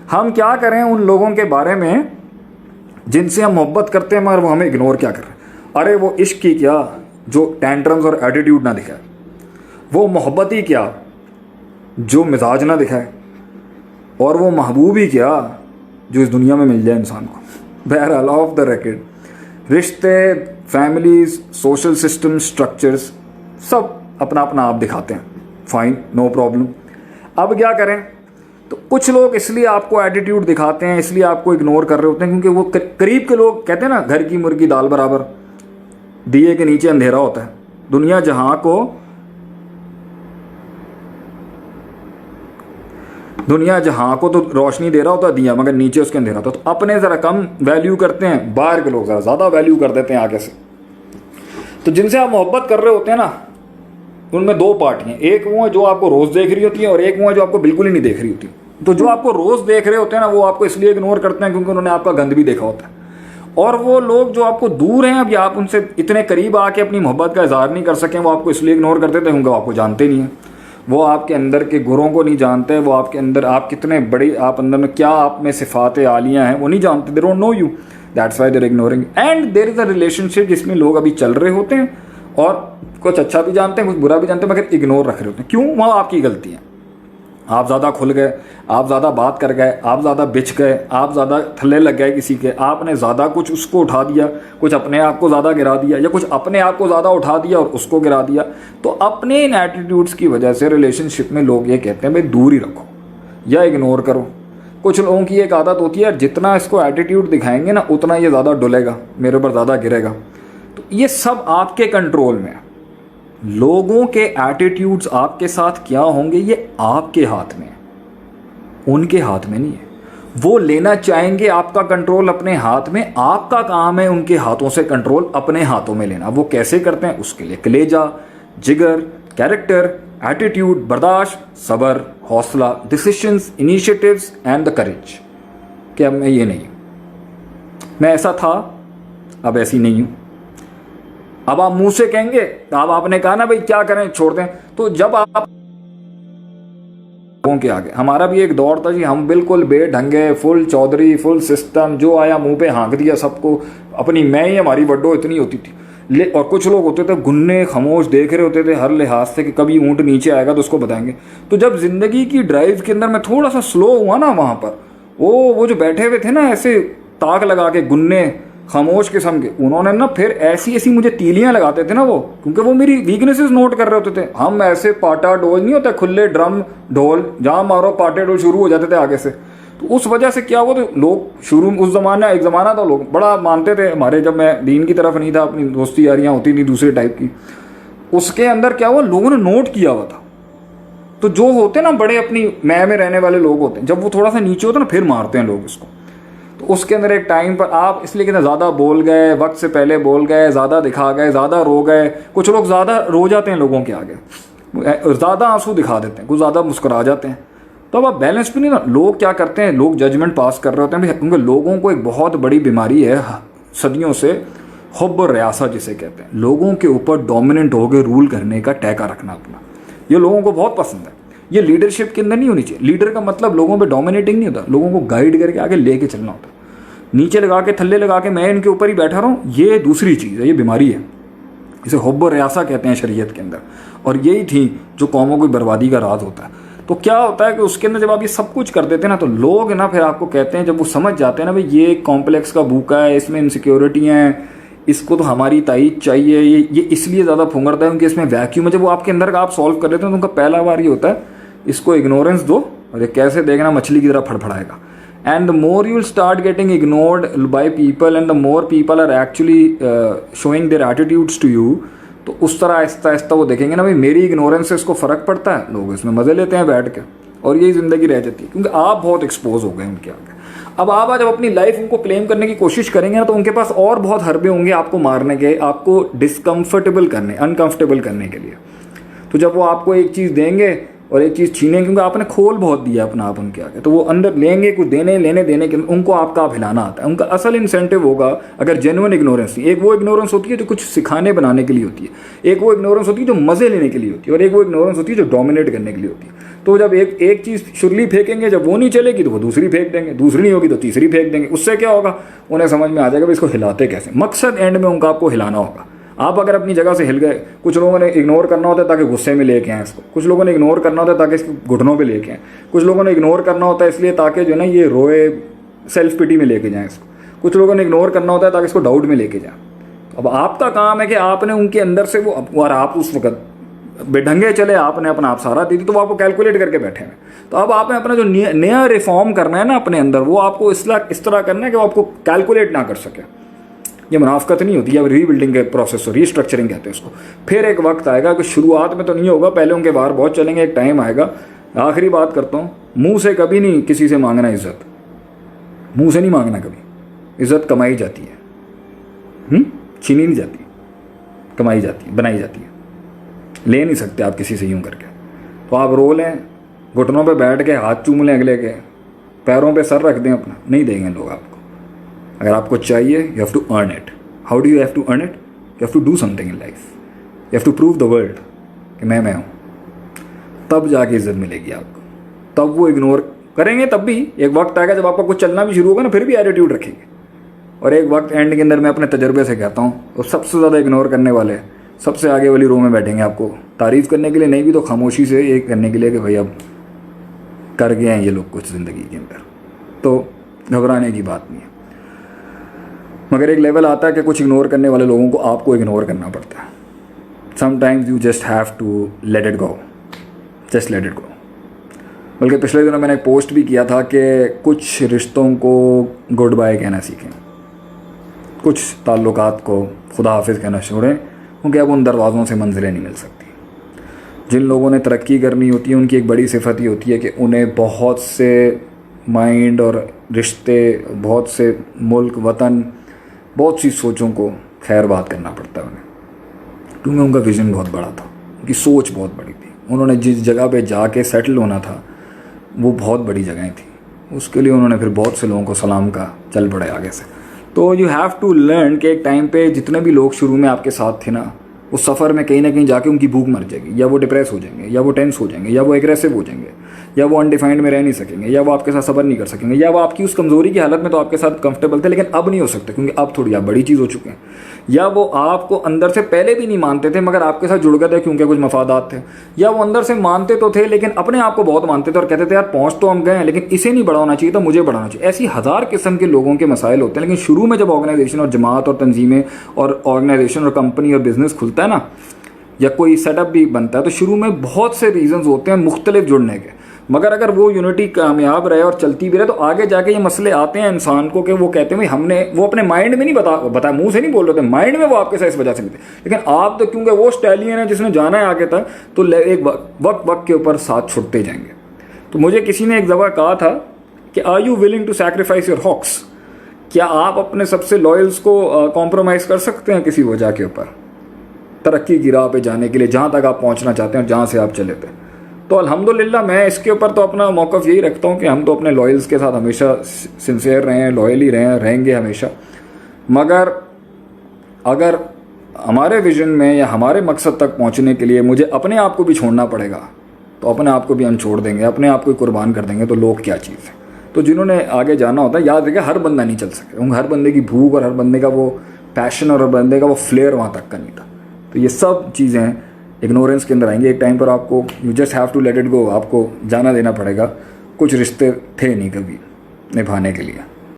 हम क्या करें उन लोगों के बारे में जिनसे हम मोहब्बत करते हैं मगर वो हमें इग्नोर क्या कर रहे हैं। अरे वो इश्क ही क्या जो टेंट्रम्स और एटीट्यूड ना दिखाए, वो मोहब्बत ही क्या जो मिजाज ना दिखाए, और वो महबूब ही क्या जो इस दुनिया में मिल जाए इंसान को। बहरहाल ऑफ द रेकेड, रिश्ते, फैमिलीज, सोशल सिस्टम, स्ट्रक्चर्स सब अपना अपना आप दिखाते हैं, फाइन, नो प्रॉब्लम। अब क्या करें, तो कुछ लोग इसलिए आपको एटीट्यूड दिखाते हैं, इसलिए आपको इग्नोर कर रहे होते हैं क्योंकि वो करीब के लोग कहते हैं ना, घर की मुर्गी दाल बराबर, दिए के नीचे अंधेरा होता है। दुनिया जहां को तो रोशनी दे रहा होता है दिया, मगर नीचे उसके अंधेरा होता है। तो अपने ज़रा कम वैल्यू करते हैं, बाहर के लोग ज़रा ज़्यादा वैल्यू कर देते हैं आगे से। तो जिनसे आप मोहब्बत कर रहे होते हैं ना, उनमें दो पार्टियां, एक वो है जो आपको रोज़ देख रही होती है और एक वो है जो आपको बिल्कुल ही नहीं देख रही होती। तो जो आपको रोज़ देख रहे होते हैं ना, वो आपको इसलिए इग्नोर करते हैं क्योंकि उन्होंने आपका गंद भी देखा होता है। और वो लोग जो आपको दूर हैं, अब या आप उनसे इतने करीब आके अपनी मोहब्बत का इजहार नहीं कर सकें, वो आपको इसलिए इग्नोर करते थे क्योंकि आपको जानते नहीं हैं, वो आपके अंदर के गुणों को नहीं जानते, वो आपके अंदर आप कितने बड़ी, आप अंदर में क्या आप में सिफात आलियाँ हैं वो नहीं जानते। They don't know you, that's why there ignoring. And there is a relationship जिसमें लोग अभी चल रहे होते हैं और कुछ अच्छा भी जानते हैं, कुछ बुरा भी जानते हैं, मगर इग्नोर रख रहे होते हैं। क्यों? वहाँ आपकी गलती है, आप ज़्यादा खुल गए, आप ज़्यादा बात कर गए, आप ज़्यादा बिछ गए, आप ज़्यादा थल्ले लग गए किसी के, आपने ज़्यादा कुछ उसको उठा दिया, कुछ अपने आप को ज़्यादा गिरा दिया, या कुछ अपने आप को ज़्यादा उठा दिया और उसको गिरा दिया। तो अपने इन एटीट्यूड्स की वजह से रिलेशनशिप में लोग ये कहते हैं भाई दूर ही रखो या इग्नोर करो। कुछ लोगों की एक आदत होती है, जितना इसको एटीट्यूड दिखाएंगे ना उतना ये ज़्यादा डुलेगा, मेरे ऊपर ज़्यादा गिरेगा। तो ये सब आपके कंट्रोल में है। लोगों के एटीट्यूड्स आपके साथ क्या होंगे ये आपके हाथ में है, उनके हाथ में नहीं है। वो लेना चाहेंगे आपका कंट्रोल अपने हाथ में, आपका काम है उनके हाथों से कंट्रोल अपने हाथों में लेना। वो कैसे करते हैं? उसके लिए कलेजा, जिगर, कैरेक्टर, एटीट्यूड, बर्दाश्त, सब्र, हौसला, decisions, initiatives and the courage. कि अब मैं ये नहीं हूँ, मैं ऐसा था अब ऐसी नहीं हूँ। अब आप मुंह से कहेंगे, अब आपने कहा ना भाई क्या करें, छोड़ दें। तो जब आप लोगों के आगे, हमारा भी एक दौर था जी, हम बिल्कुल बेढंगे, फुल चौधरी, फुल सिस्टम, जो आया मुंह पे हाँक दिया सबको, अपनी मैं ही हमारी बड्डो इतनी होती थी। और कुछ लोग होते थे गुन्ने खामोश देख रहे होते थे हर लिहाज से कि कभी ऊँट नीचे आएगा तो उसको बताएंगे। तो जब जिंदगी की ड्राइव के अंदर मैं थोड़ा सा स्लो हुआ ना, वहाँ पर वो जो बैठे हुए थे ना ऐसे ताक लगा के, गुन्ने खामोश किस्म के, उन्होंने ना फिर ऐसी ऐसी मुझे तीलियां लगाते थे ना वो, क्योंकि वो मेरी वीकनेसेस नोट कर रहे होते थे। हम ऐसे पाटा डोल नहीं होता, खुले ड्रम ढोल, जहाँ मारो पाटे डोल शुरू हो जाते थे आगे से। तो उस वजह से क्या हुआ, तो लोग शुरू में, उस जमाना, एक ज़माना था लोग बड़ा मानते थे हमारे, जब मैं दीन की तरफ नहीं था, अपनी दोस्ती यारियाँ होती थी दूसरे टाइप की, उसके अंदर क्या हुआ, लोगों ने नोट किया हुआ था। तो जो होते ना बड़े अपनी मैं में रहने वाले लोग होते हैं, जब वो थोड़ा सा नीचे होते ना फिर मारते हैं लोग इसको। तो उसके अंदर एक टाइम पर आप इसलिए कहते हैं ज़्यादा बोल गए, वक्त से पहले बोल गए, ज़्यादा दिखा गए, ज़्यादा रो गए। कुछ लोग ज़्यादा रो जाते हैं लोगों के आगे, ज़्यादा आंसू दिखा देते हैं, कुछ ज़्यादा मुस्कुरा जाते हैं। तो अब आप बैलेंस भी नहीं ना, लोग क्या करते हैं, लोग जजमेंट पास कर रहे होते हैं क्योंकि लोगों को एक बहुत बड़ी बीमारी है सदियों से, हुब्ब और रियासत जिसे कहते हैं, लोगों के ऊपर डोमिनेंट हो गए रूल करने का टैका रखना अपना। ये लोगों को बहुत पसंद है। ये लीडरशिप के अंदर नहीं होनी चाहिए। लीडर का मतलब लोगों पे डोमिनेटिंग नहीं होता, लोगों को गाइड करके आगे लेके चलना होता है। नीचे लगा के, थल्ले लगा के मैं इनके ऊपर ही बैठा रहा हूँ, ये दूसरी चीज़ है, ये बीमारी है। इसे हुब्ब और रियासा कहते हैं शरीयत के अंदर, और यही थी जो कौमों की बर्बादी का राज होता है। तो क्या होता है कि उसके अंदर जब आप ये सब कुछ कर देते हैं ना, तो लोग ना फिर आपको कहते हैं, जब वो समझ जाते हैं ना भाई ये कॉम्प्लेक्स का भूखा है, इसमें इनसिक्योरिटी हैं, इसको तो हमारी ताईद चाहिए, ये इसलिए ज़्यादा फुंगरता है क्योंकि इसमें वैक्यूम है। जब वो आपके अंदर का आप सॉल्व कर लेते हैं तो उनका पहला बार ये होता है, इसको इग्नोरेंस दो और ये कैसे देखना मछली की तरह फड़फड़ाएगा। And the more you'll start getting ignored by people and the more people are actually showing their attitudes to you, तो उस तरह आहिस्ता आहिस्ता वो देखेंगे ना भाई मेरी इग्नोरेंस से इसको फ़र्क पड़ता है, लोग इसमें मज़े लेते हैं बैठ के, और यही ज़िंदगी रह जाती है क्योंकि आप बहुत एक्सपोज हो गए उनके आगे। अब आप जब अपनी लाइफ उनको क्लेम करने की कोशिश करेंगे ना, तो उनके पास और बहुत हरबे होंगे आपको मारने के, आपको डिसकम्फर्टेबल करने, अनकम्फर्टेबल करने के लिए। तो जब वो आपको एक चीज़ देंगे और एक चीज़ छीनेंगे, क्योंकि आपने खोल बहुत दिया अपना आप उनके आगे, तो वो अंदर लेंगे कुछ देने लेने देने के, उनको आपका आप हिलाना आता है। उनका असल इंसेंटिव होगा अगर जेन्युइन इग्नोरेंस। एक वो इग्नोरेंस होती है जो कुछ सिखाने बनाने के लिए होती है, एक वो इग्नोरेंस होती है जो मज़े लेने के लिए होती है, और एक वो इग्नोरेंस होती है जो डोमिनेट करने के लिए होती है। तो जब एक चीज़ शुरली फेंकेंगे, जब वो नहीं चलेगी तो वो दूसरी फेंक देंगे, दूसरी नहीं होगी तो तीसरी फेंक देंगे। उससे क्या होगा, उन्हें समझ में आ जाएगा इसको हिलाते कैसे। मकसद एंड में उनका आपको हिलाना होगा। आप अगर अपनी जगह से हिल गए, कुछ लोगों ने इग्नोर करना होता है ताकि गुस्से में लेके आएँ इसको, कुछ लोगों ने इग्नोर करना होता है ताकि इसको घुटनों पे लेके आएँ, कुछ लोगों ने इग्नोर करना होता है इसलिए ताकि जो है ना ये रोए, सेल्फ पिटी में लेके जाएँ इसको, कुछ लोगों ने इग्नोर करना होता है ताकि इसको डाउट में लेके जाएँ। अब आपका काम है कि आपने उनके अंदर से वो, और आप उस वक्त बेढंगे चले, आपने अपना आप सारा दी थी तो वो आपको कैलकुलेट करके बैठे हैं। तो अब आपने अपना जो नया रिफॉर्म करना है ना अपने अंदर, वो आपको इस तरह करना है कि वो आपको कैलकुलेट ना कर सके। ये मुनाफकत नहीं होती, या रीबिल्डिंग के प्रोसेस, रीस्ट्रक्चरिंग कहते हैं उसको। फिर एक वक्त आएगा कि शुरुआत में तो नहीं होगा, पहले उनके बाहर बहुत चलेंगे, एक टाइम आएगा। आखिरी बात करता हूँ, मुंह से कभी नहीं किसी से मांगना इज्जत, मुंह से नहीं मांगना कभी। इज्जत कमाई जाती है, छीनी नहीं जाती, कमाई जाती है, बनाई जाती है। ले नहीं सकते आप किसी से यूं करके। तो आप रो लें, घुटनों पे बैठ के हाथ चूम लें अगले के, पैरों पे सर रख दें अपना, नहीं देंगे लोग आपको। अगर आपको चाहिए, you have to earn it. How do you have to earn it? You have to do something in life, you have to prove the world कि मैं हूँ, तब जाके इज्जत मिलेगी आपको। तब वो इग्नोर करेंगे, तब भी एक वक्त आएगा जब आपका कुछ चलना भी शुरू होगा ना, फिर भी एटीट्यूड रखेंगे। और एक वक्त एंड के अंदर मैं अपने तजर्बे से कहता हूँ, वो सबसे ज़्यादा इग्नोर करने वाले सबसे आगे वाली रो में बैठेंगे, आपको तारीफ़ करने के लिए नहीं भी तो खामोशी से ये करने के लिए कि भाई अब कर गए हैं ये लोग कुछ ज़िंदगी के अंदर। तो घबराने की बात नहीं है, मगर एक लेवल आता है कि कुछ इग्नोर करने वाले लोगों को आपको इग्नोर करना पड़ता है। Sometimes you just have to let it go, just let it go. बल्कि पिछले दिनों मैंने एक पोस्ट भी किया था कि कुछ रिश्तों को गुड बाय कहना सीखें, कुछ ताल्लुकात को खुदा हाफिज़ कहना छोड़ें, क्योंकि अब उन दरवाज़ों से मंजिलें नहीं मिल सकती। जिन लोगों ने तरक्की करनी होती है, उनकी एक बड़ी सिफत ही होती है कि उन्हें बहुत से माइंड और रिश्ते, बहुत से मुल्क, वतन, बहुत सी सोचों को खैर बात करना पड़ता है उन्हें, क्योंकि उनका विज़न बहुत बड़ा था, उनकी सोच बहुत बड़ी थी। उन्होंने जिस जगह पे जाके सेटल होना था वो बहुत बड़ी जगहें थी, उसके लिए उन्होंने फिर बहुत से लोगों को सलाम का चल पड़े आगे से। तो यू हैव टू लर्न कि एक टाइम पे जितने भी लोग शुरू में आपके साथ थे ना, उस सफ़र में कहीं ना कहीं जाके उनकी भूख मर जाएगी, या वो डिप्रेस हो जाएंगे, या वो टेंस हो जाएंगे, या वो एग्रेसिव हो जाएंगे, या वो अनडिफाइंड में रह नहीं सकेंगे, या वो आपके साथ सब्र नहीं कर सकेंगे, या वो आपकी उस कमज़ोरी की हालत में तो आपके साथ कंफर्टेबल थे लेकिन अब नहीं हो सकते क्योंकि अब थोड़ी आप बड़ी चीज़ हो चुके हैं, या वो आपको अंदर से पहले भी नहीं मानते थे मगर आपके साथ जुड़ गए थे क्योंकि कुछ मफादात थे, या वो अंदर से मानते तो थे लेकिन अपने आप को बहुत मानते थे और कहते थे यार पहुँच तो हम गए हैं लेकिन इसे नहीं बढ़ाना चाहिए तो मुझे बढ़ाना चाहिए। ऐसी हज़ार किस्म के लोगों के मसाइल होते हैं, लेकिन शुरू में जब ऑर्गेनाइजेशन और जमात और तंजीमें और ऑर्गेनाइजेशन और कंपनी और बिज़नेस खुलता है ना, या कोई सेटअप भी बनता है, तो शुरू में बहुत से रीजंस होते हैं मुख्तलिफ जुड़ने के, मगर अगर वो यूनिटी कामयाब रहे और चलती भी रहे तो आगे जाके ये मसले आते हैं इंसान को कि वो कहते हैं हमने, वो अपने माइंड में नहीं बताया, मुंह से नहीं बोल रहे थे, माइंड में वो आपके साथ इस वजह से नहीं थे, लेकिन आप तो क्योंकि वो स्टैलियन है जिसने जाना है आगे तक, तो एक वक्त के ऊपर साथ छुटते जाएंगे। तो मुझे किसी ने एक दफ़ा कहा था कि are you willing to sacrifice your hawks, क्या आप अपने सबसे लॉयल्स को कॉम्प्रोमाइज़ कर सकते हैं किसी वजह के ऊपर, तरक्की की राह पे जाने के लिए, जहाँ तक आप पहुँचना चाहते हैं और जहाँ से आप चले थे। तो अल्हम्दुलिल्लाह मैं इसके ऊपर तो अपना मौक़िफ़ यही रखता हूँ कि हम तो अपने लॉयल्स के साथ हमेशा सिंसियर रहे हैं, लॉयल ही रहेंगे हमेशा। मगर अगर हमारे विज़न में या हमारे मकसद तक पहुँचने के लिए मुझे अपने आप को भी छोड़ना पड़ेगा तो अपने आप को भी हम छोड़ देंगे, अपने आप को कुर्बान कर देंगे, तो लोग क्या चीज़ है। तो जिन्होंने आगे जाना होता है, याद रखिए हर बंदा नहीं चल सके, हर बंदे की भूख और हर बंदे का वो पैशन और हर बंदे का वो फ्लेयर वहाँ तक का नहीं था। तो ये सब चीज़ें इग्नोरेंस के अंदर आएंगी एक टाइम पर। आपको you just have to let it go, आपको जाना देना पड़ेगा। कुछ रिश्ते थे नहीं कभी निभाने के लिए।